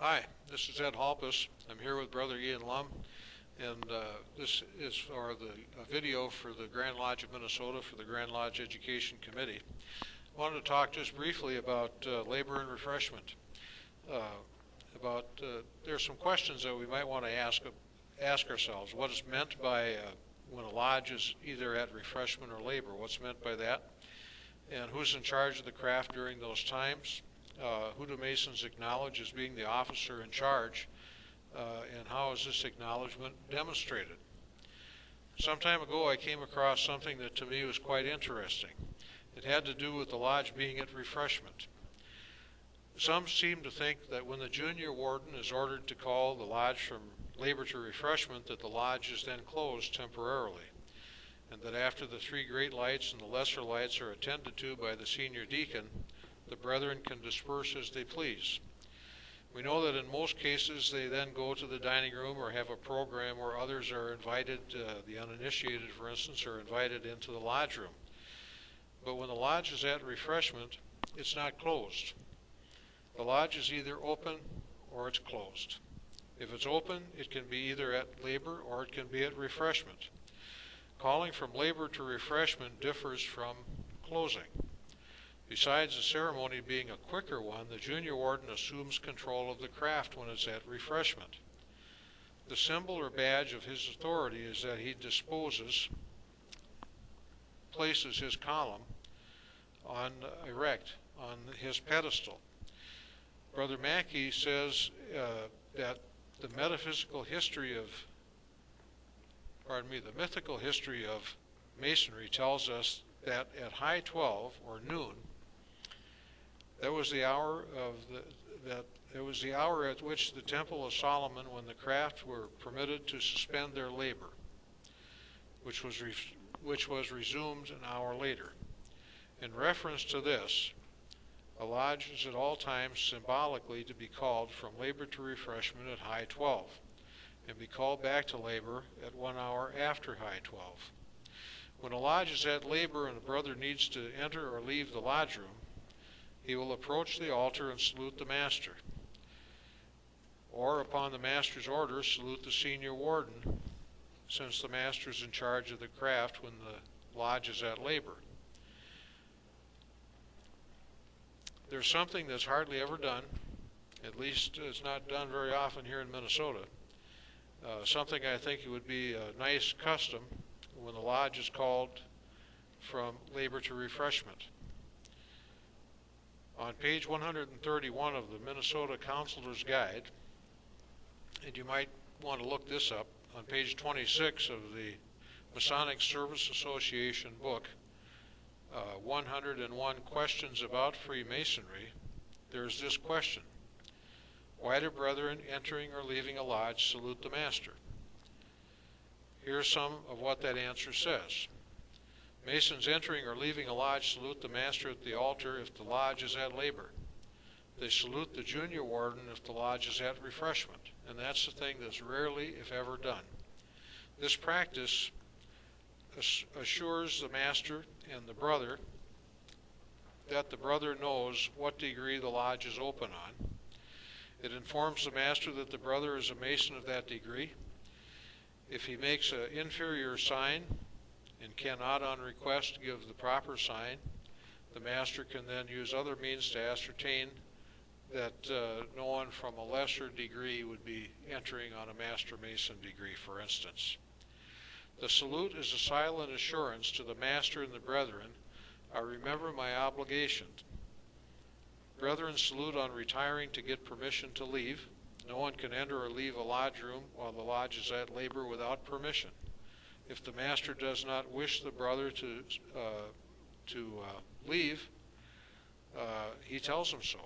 Hi, this is Ed Halpaus. I'm here with Brother Ian Lum, and this is for a video for the Grand Lodge of Minnesota for the Grand Lodge Education Committee. I wanted to talk just briefly about labor and refreshment. There's some questions that we might want to ask ourselves. What is meant by when a lodge is either at refreshment or labor? What's meant by that? And who's in charge of the craft during those times? Who do Masons acknowledge as being the officer in charge, and how is this acknowledgement demonstrated? Some time ago I came across something that to me was quite interesting. It had to do with the lodge being at refreshment. Some seem to think that when the junior warden is ordered to call the lodge from labor to refreshment, that the lodge is then closed temporarily, and that after the three great lights and the lesser lights are attended to by the senior deacon, the brethren can disperse as they please. We know that in most cases they then go to the dining room or have a program where others are invited, the uninitiated for instance, are invited into the lodge room. But when the lodge is at refreshment, it's not closed. The lodge is either open or it's closed. If it's open, it can be either at labor or it can be at refreshment. Calling from labor to refreshment differs from closing. Besides the ceremony being a quicker one, the junior warden assumes control of the craft when it's at refreshment. The symbol or badge of his authority is that he places his column erect on his pedestal. Brother Mackey says that the mythical history of Masonry tells us that at high 12 or noon, that was the hour at which the Temple of Solomon, when the craft were permitted to suspend their labor, which was resumed an hour later. In reference to this, a lodge is at all times symbolically to be called from labor to refreshment at high 12, and be called back to labor at 1 hour after high 12. When a lodge is at labor and a brother needs to enter or leave the lodge room, he will approach the altar and salute the master, or upon the master's order salute the senior warden, since the master is in charge of the craft when the lodge is at labor. There's something that's hardly ever done, at least it's not done very often here in Minnesota, something I think it would be a nice custom when the lodge is called from labor to refreshment. On page 131 of the Minnesota Counselor's Guide, and you might want to look this up, on page 26 of the Masonic Service Association book, 101 Questions About Freemasonry, there's this question: why do brethren entering or leaving a lodge salute the master? Here's some of what that answer says. Masons entering or leaving a lodge salute the master at the altar if the lodge is at labor. They salute the junior warden if the lodge is at refreshment, and that's the thing that's rarely, if ever, done. This practice assures the master and the brother that the brother knows what degree the lodge is open on. It informs the master that the brother is a Mason of that degree. If he makes an inferior sign and cannot on request give the proper sign, the master can then use other means to ascertain that no one from a lesser degree would be entering on a Master Mason degree, for instance. The salute is a silent assurance to the master and the brethren, I remember my obligation. Brethren salute on retiring to get permission to leave. No one can enter or leave a lodge room while the lodge is at labor without permission. If the master does not wish the brother to leave, he tells him so,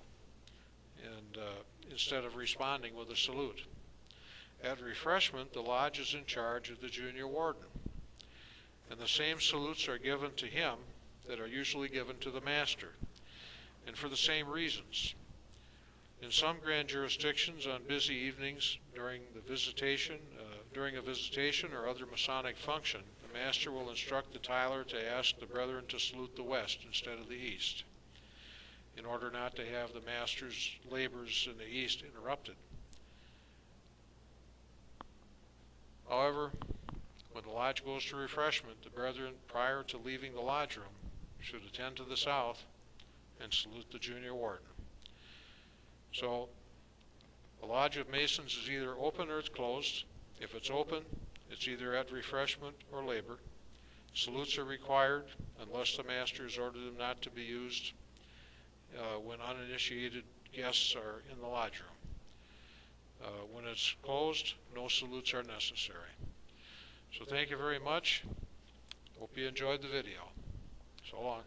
and instead of responding with a salute. At refreshment, the lodge is in charge of the junior warden, and the same salutes are given to him that are usually given to the master, and for the same reasons. In some grand jurisdictions, on busy evenings during a visitation or other Masonic function, the master will instruct the tiler to ask the brethren to salute the west instead of the east, in order not to have the master's labors in the east interrupted. However, when the lodge goes to refreshment, the brethren, prior to leaving the lodge room, should attend to the south and salute the junior warden. So, the Lodge of Masons is either open or it's closed. If it's open, it's either at refreshment or labor. Salutes are required unless the master has ordered them not to be used when uninitiated guests are in the lodge room. When it's closed, no salutes are necessary. So thank you very much. Hope you enjoyed the video. So long.